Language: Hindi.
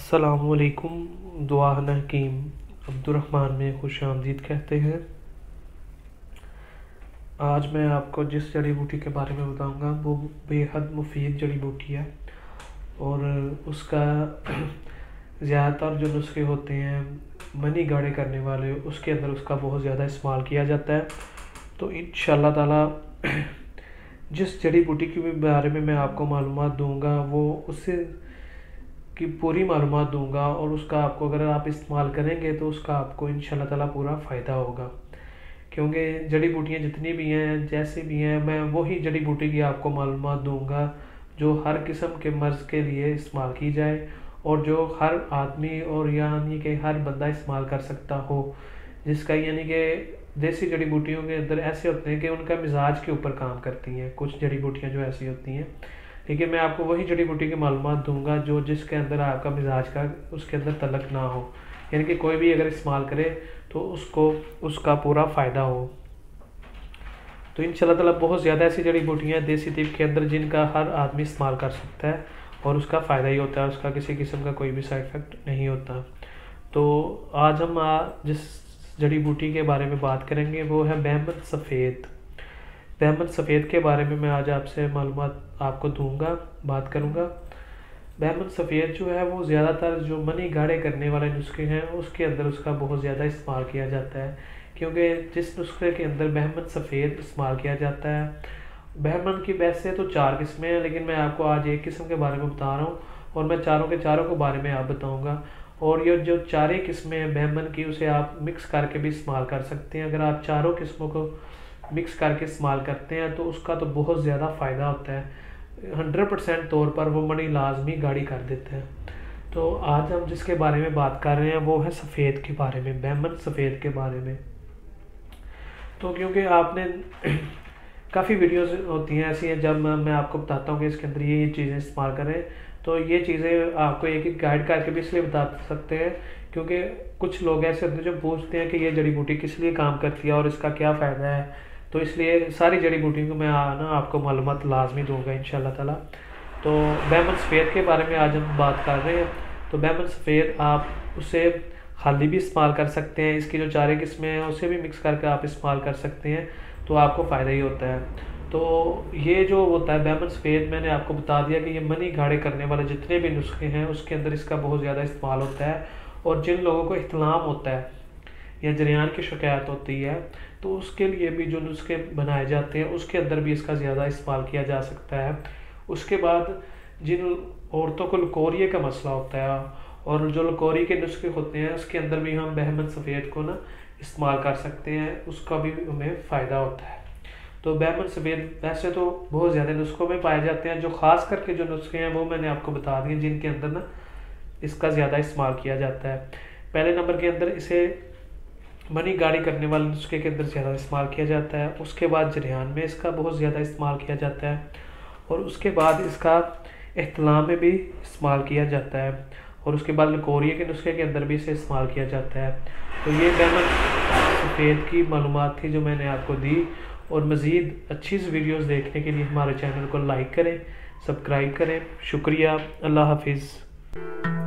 अस्सलामुअलैकुम। दुआ हकीम अब्दुर्रहमान में खुश आमदीद कहते हैं। आज मैं आपको जिस जड़ी बूटी के बारे में बताऊंगा वो बेहद मुफीद जड़ी बूटी है और उसका ज़्यादातर जो नुस्खे होते हैं मनी गाढ़े करने वाले, उसके अंदर उसका बहुत ज़्यादा इस्तेमाल किया जाता है। तो इंशाअल्लाह ताला जिस जड़ी बूटी के बारे में मैं आपको मालूमात दूंगा वो उससे की पूरी मालूमात दूंगा और उसका आपको अगर आप इस्तेमाल करेंगे तो उसका आपको इंशाअल्लाह ताला पूरा फ़ायदा होगा। क्योंकि जड़ी बूटियाँ जितनी भी हैं जैसे भी हैं मैं वही जड़ी बूटी की आपको मालूमात दूंगा जो हर किस्म के मर्ज़ के लिए इस्तेमाल की जाए और जो हर आदमी और यानी कि हर बंदा इस्तेमाल कर सकता हो, जिसका यानी कि देसी जड़ी बूटियों के अंदर ऐसे होते हैं कि उनका मिजाज के ऊपर काम करती हैं। कुछ जड़ी बूटियाँ जो ऐसी होती हैं, लेकिन मैं आपको वही जड़ी बूटी की मालूमात दूंगा जो जिसके अंदर आपका मिजाज का उसके अंदर तलक ना हो, यानी कि कोई भी अगर इस्तेमाल करे तो उसको उसका पूरा फ़ायदा हो। तो इंशाअल्लाह ताला बहुत ज़्यादा ऐसी जड़ी बूटियाँ देसी तिब के अंदर जिनका हर आदमी इस्तेमाल कर सकता है और उसका फ़ायदा ही होता है, उसका किसी किस्म का कोई भी साइड इफ़ेक्ट नहीं होता। तो आज हम जिस जड़ी बूटी के बारे में बात करेंगे वो है बैमन सफ़ेद। बैमन सफ़ेद के बारे में मैं आज आपसे मालूमात आपको दूंगा, बात करूंगा। बैमन सफ़ेद जो है वो ज़्यादातर जो मनी गाढ़े करने वाले नुस्खे हैं उसके अंदर उसका बहुत ज़्यादा इस्तेमाल किया जाता है, क्योंकि जिस नुस्खे के अंदर बैमन सफ़ेद इस्तेमाल किया जाता है, बैमन की वैसे तो 4 किस्में हैं लेकिन मैं आपको आज एक किस्म के बारे में बता रहा हूँ और मैं चारों के बारे में आप बताऊँगा। और ये जो 4 किस्में हैं बैमन की उसे आप मिक्स करके भी इस्तेमाल कर सकते हैं। अगर आप चारों किस्मों को मिक्स करके इस्तेमाल करते हैं तो उसका तो बहुत ज़्यादा फ़ायदा होता है, 100% तौर पर वो मनी लाजमी गाढ़ी कर देते हैं। तो आज हम जिसके बारे में बात कर रहे हैं वो है सफ़ेद के बारे में, बैमन सफ़ेद के बारे में। तो क्योंकि आपने काफ़ी वीडियोस होती हैं ऐसी हैं जब मैं आपको बताता हूँ कि इसके अंदर ये चीज़ें इस्तेमाल करें, तो ये चीज़ें आपको एक एक गाइड करके भी इसलिए बता सकते हैं क्योंकि कुछ लोग ऐसे होते हैं जो पूछते हैं कि ये जड़ी बूटी किस लिए काम करती है और इसका क्या फ़ायदा है। तो इसलिए सारी जड़ी बूटियों को मैं आपको मालूमात लाजमी दूंगा इंशाअल्लाह ताला। तो बैमन सफ़ेद के बारे में आज हम बात कर रहे हैं। तो बैमन सफ़ेद आप उसे खाली भी इस्तेमाल कर सकते हैं, इसकी जो 4 किस्में हैं उसे भी मिक्स करके आप इस्तेमाल कर सकते हैं, तो आपको फ़ायदा ही होता है। तो ये जो होता है बैमन सफ़ेद, मैंने आपको बता दिया कि ये मनी गाढ़े करने वाले जितने भी नुस्खे हैं उसके अंदर इसका बहुत ज़्यादा इस्तेमाल होता है। और जिन लोगों को इख्तिलाम होता है या जरियान की शिकायत होती है तो उसके लिए भी जो नुस्खे बनाए जाते हैं उसके अंदर भी इसका ज़्यादा इस्तेमाल किया जा सकता है। उसके बाद जिन औरतों को लकोरिये का मसला होता है और जो लकोरी के नुस्खे होते हैं उसके अंदर भी हम बैमन सफ़ेद को ना इस्तेमाल कर सकते हैं, उसका भी हमें फ़ायदा होता है। तो बैमन सफ़ेद वैसे तो बहुत ज़्यादा नुस्खों में पाए जाते हैं, जो ख़ास करके जो नुस्खे हैं वो मैंने आपको बता दिए जिनके अंदर ना इसका ज़्यादा इस्तेमाल किया जाता है। पहले नंबर के अंदर इसे मनी गाढ़ी करने वाले नुस्खे के अंदर ज़्यादा इस्तेमाल किया जाता है। उसके बाद जरियान में इसका बहुत ज़्यादा इस्तेमाल किया जाता है और उसके बाद इसका इख्तिलाम में भी इस्तेमाल किया जाता है और उसके बाद लकोरिये के नुस्खे के अंदर भी इसे इस्तेमाल किया जाता है। तो ये बैमन सफ़ेद की मालूमात थी जो मैंने आपको दी। और मज़ीद अच्छी वीडियोज़ देखने के लिए हमारे चैनल को लाइक करें, सब्सक्राइब करें। शुक्रिया, अल्लाह हाफिज़।